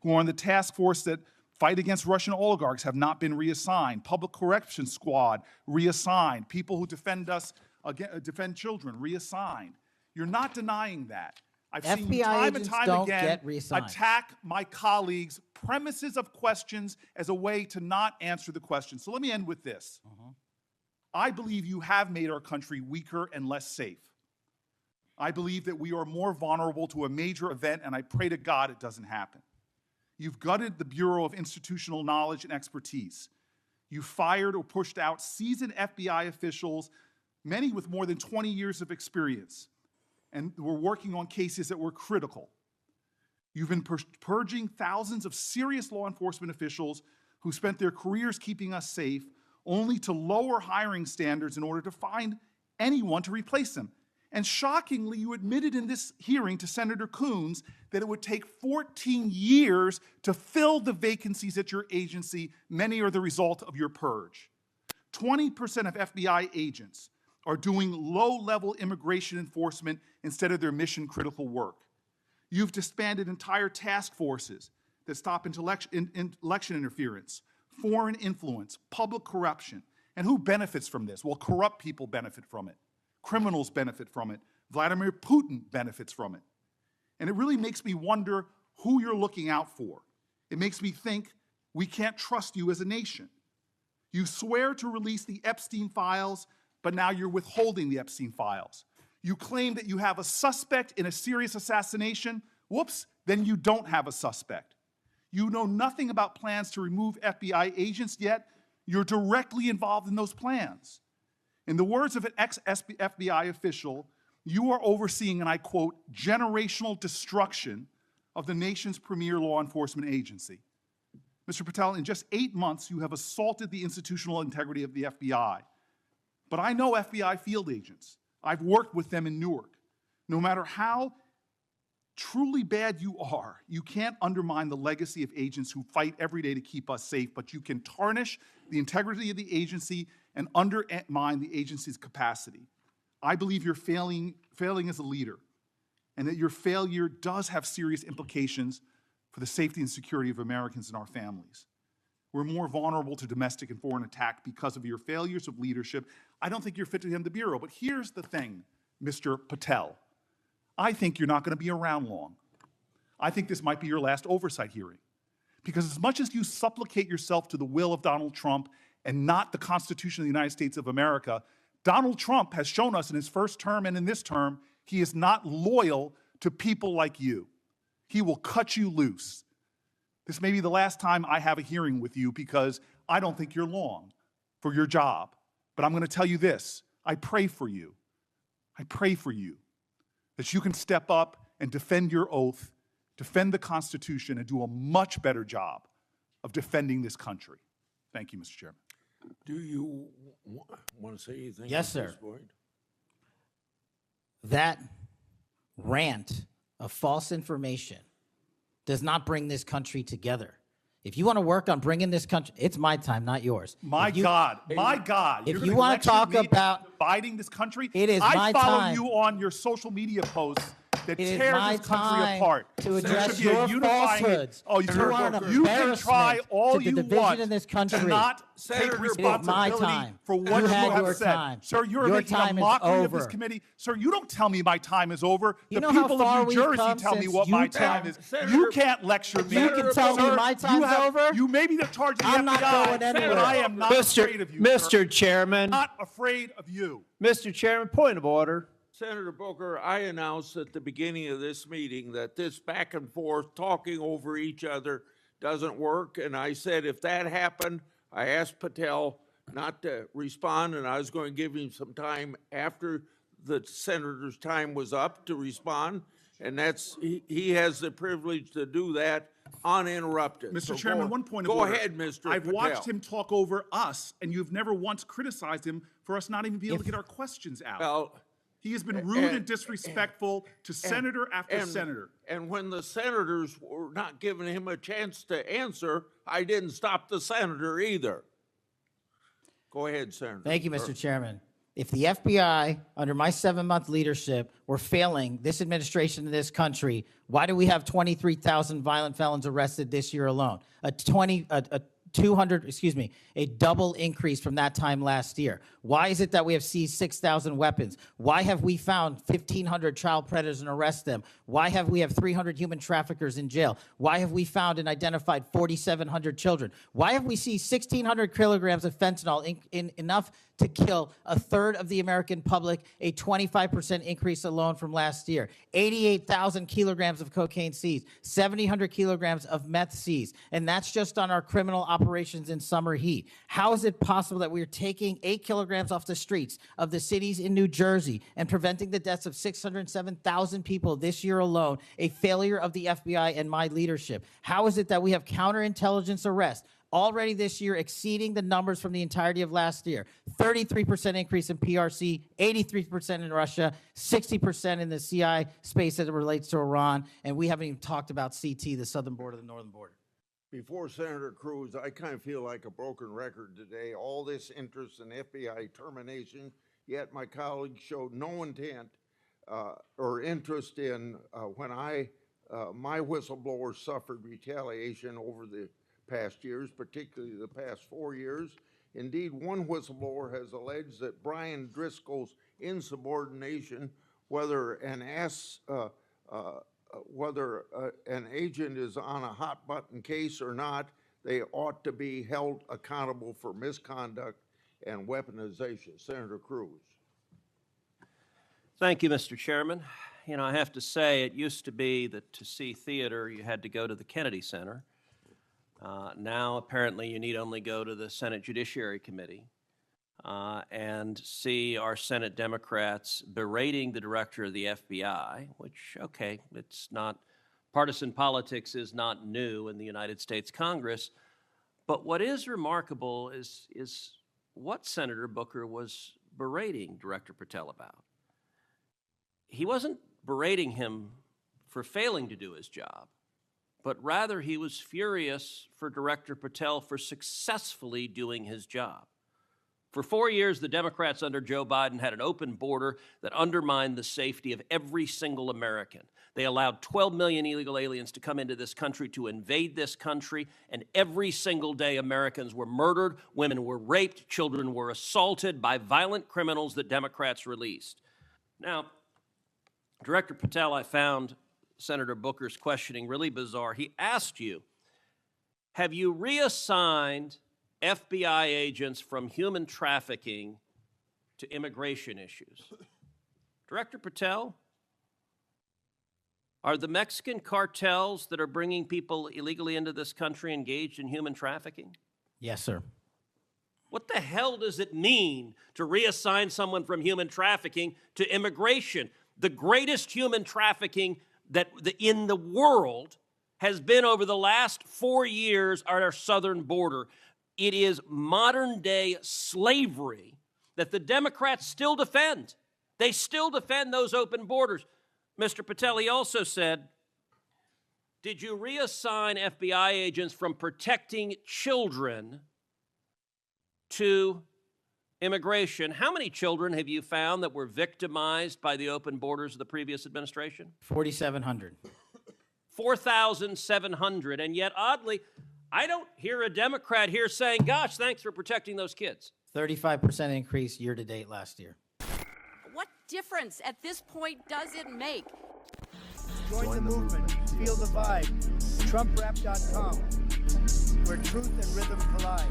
who are on the task force that fight against Russian oligarchs have not been reassigned. Public Correction Squad reassigned. People who defend us, defend children reassigned. You're not denying that. I've seen you time and time again attack my colleagues' premises of questions as a way to not answer the question. So let me end with this. I believe you have made our country weaker and less safe. I believe that we are more vulnerable to a major event, and I pray to God it doesn't happen. You've gutted the Bureau of Institutional Knowledge and Expertise. You fired or pushed out seasoned FBI officials, many with more than 20 years of experience, and were working on cases that were critical. You've been purging thousands of serious law enforcement officials who spent their careers keeping us safe, only to lower hiring standards in order to find anyone to replace them. And shockingly, you admitted in this hearing to Senator Cruz that it would take 14 years to fill the vacancies at your agency. Many are the result of your purge. 20% of FBI agents are doing low-level immigration enforcement instead of their mission-critical work. You've disbanded entire task forces that stop election interference, foreign influence, public corruption. And who benefits from this? Well, corrupt people benefit from it. Criminals benefit from it. Vladimir Putin benefits from it. And it really makes me wonder who you're looking out for. It makes me think we can't trust you as a nation. You swear to release the Epstein files, but now you're withholding the Epstein files. You claim that you have a suspect in a serious assassination. Whoops, then you don't have a suspect. You know nothing about plans to remove FBI agents, yet you're directly involved in those plans. In the words of an ex-FBI official, you are overseeing, and I quote, generational destruction of the nation's premier law enforcement agency. Mr. Patel, in just 8 months, you have assaulted the institutional integrity of the FBI. But I know FBI field agents. I've worked with them in Newark. No matter how truly bad you are, you can't undermine the legacy of agents who fight every day to keep us safe, but you can tarnish the integrity of the agency and undermine the agency's capacity. I believe you're failing as a leader, and that your failure does have serious implications for the safety and security of Americans and our families. We're more vulnerable to domestic and foreign attack because of your failures of leadership. I don't think you're fit to hand the Bureau, but here's the thing, Mr. Patel. I think you're not going to be around long. I think this might be your last oversight hearing. Because as much as you supplicate yourself to the will of Donald Trump and not the Constitution of the United States of America, Donald Trump has shown us in his first term and in this term, he is not loyal to people like you. He will cut you loose. This may be the last time I have a hearing with you because I don't think you're long for your job. But I'm going to tell you this, I pray for you. I pray for you that you can step up and defend your oath, defend the Constitution, and do a much better job of defending this country. Thank you, Mr. Chairman. Do you want to say anything? Yes, sir. That rant of false information does not bring this country together. If you want to work on bringing this country, it's my time, not yours. My God. If you want to talk about dividing this country, it is my I follow time. you on your social media posts that It is tears my this country time apart. to address There should be a your unifying- falsehoods. Oh, You are an you can try embarrassment all to the you division want in this country. to not take Senator, it is my responsibility time. for what You you had have your said. time. Sir, you're Your making time a is mockery of this over. committee. Sir, you don't tell me my time is over. You The know how people far of New we've Jersey come tell me since what you my tell- time is. Senator- You can't lecture me. You can tell me Sir, my time's over? You may be the charge of the I'm FBI, not going anywhere. but I am not afraid of you, sir. Mr. Chairman, Not afraid of you. Mr. Chairman, point of order. Senator Booker, I announced at the beginning of this meeting that this back and forth, talking over each other doesn't work. And I said if that happened, I asked Patel not to respond, and I was going to give him some time after the senator's time was up to respond. And he has the privilege to do that uninterrupted. Mr. So Chairman, one point of go order. ahead, Mr. I've Patel. watched him talk over us, and you've never once criticized him for us not even being able to get our questions out. Well, He has been rude and disrespectful to senator after senator. And when the senators were not giving him a chance to answer, I didn't stop the senator either. Go ahead, Senator. Thank you, Mr. Chairman. If the FBI, under my 7-month leadership, were failing this administration in this country, why do we have 23,000 violent felons arrested this year alone? A double increase from that time last year. Why is it that we have seized 6,000 weapons? Why have we found 1,500 child predators and arrested them? Why have we 300 human traffickers in jail? Why have we found and identified 4,700 children? Why have we seized 1,600 kilograms of fentanyl, enough to kill a third of the American public, a 25% increase alone from last year? 88,000 kilograms of cocaine seized, 7,000 kilograms of meth seized, and that's just on our criminal operations in summer heat. How is it possible that we are taking 8 kilograms off the streets of the cities in New Jersey and preventing the deaths of 607,000 people this year alone, a failure of the FBI and my leadership? How is it that we have counterintelligence arrests already this year exceeding the numbers from the entirety of last year? 33% increase in PRC, 83% in Russia, 60% in the CI space as it relates to Iran, and we haven't even talked about CT, the southern border, the northern border. Before Senator Cruz, I kind of feel like a broken record today. All this interest in FBI termination, yet my colleagues showed no intent or interest in when my whistleblowers suffered retaliation over the past years, particularly the past 4 years. Indeed, one whistleblower has alleged that Brian Driscoll's insubordination, whether an agent is on a hot button case or not, they ought to be held accountable for misconduct and weaponization. Senator Cruz. Thank you, Mr. Chairman. You know, I have to say, it used to be that to see theater, you had to go to the Kennedy Center. Now, apparently, you need only go to the Senate Judiciary Committee and see our Senate Democrats berating the director of the FBI, which, okay, it's not, partisan politics is not new in the United States Congress. But what is remarkable is what Senator Booker was berating Director Patel about. He wasn't berating him for failing to do his job, but rather he was furious for Director Patel for successfully doing his job. For 4 years, the Democrats under Joe Biden had an open border that undermined the safety of every single American. They allowed 12 million illegal aliens to come into this country to invade this country, and every single day Americans were murdered, women were raped, children were assaulted by violent criminals that Democrats released. Now, Director Patel, I found Senator Booker's questioning really bizarre. He asked you, have you reassigned FBI agents from human trafficking to immigration issues? Director Patel, are the Mexican cartels that are bringing people illegally into this country engaged in human trafficking? Yes, sir. What the hell does it mean to reassign someone from human trafficking to immigration? The greatest human trafficking in the world has been over the last 4 years at our southern border. It is modern-day slavery that the Democrats still defend. They still defend those open borders. Mr. Patel, he also said, did you reassign FBI agents from protecting children to immigration? How many children have you found that were victimized by the open borders of the previous administration? 4,700. 4,700. And yet, oddly, I don't hear a Democrat here saying, gosh, thanks for protecting those kids. 35% increase year to date last year. What difference at this point does it make? Join the movement. Feel the vibe. TrumpRap.com, where truth and rhythm collide.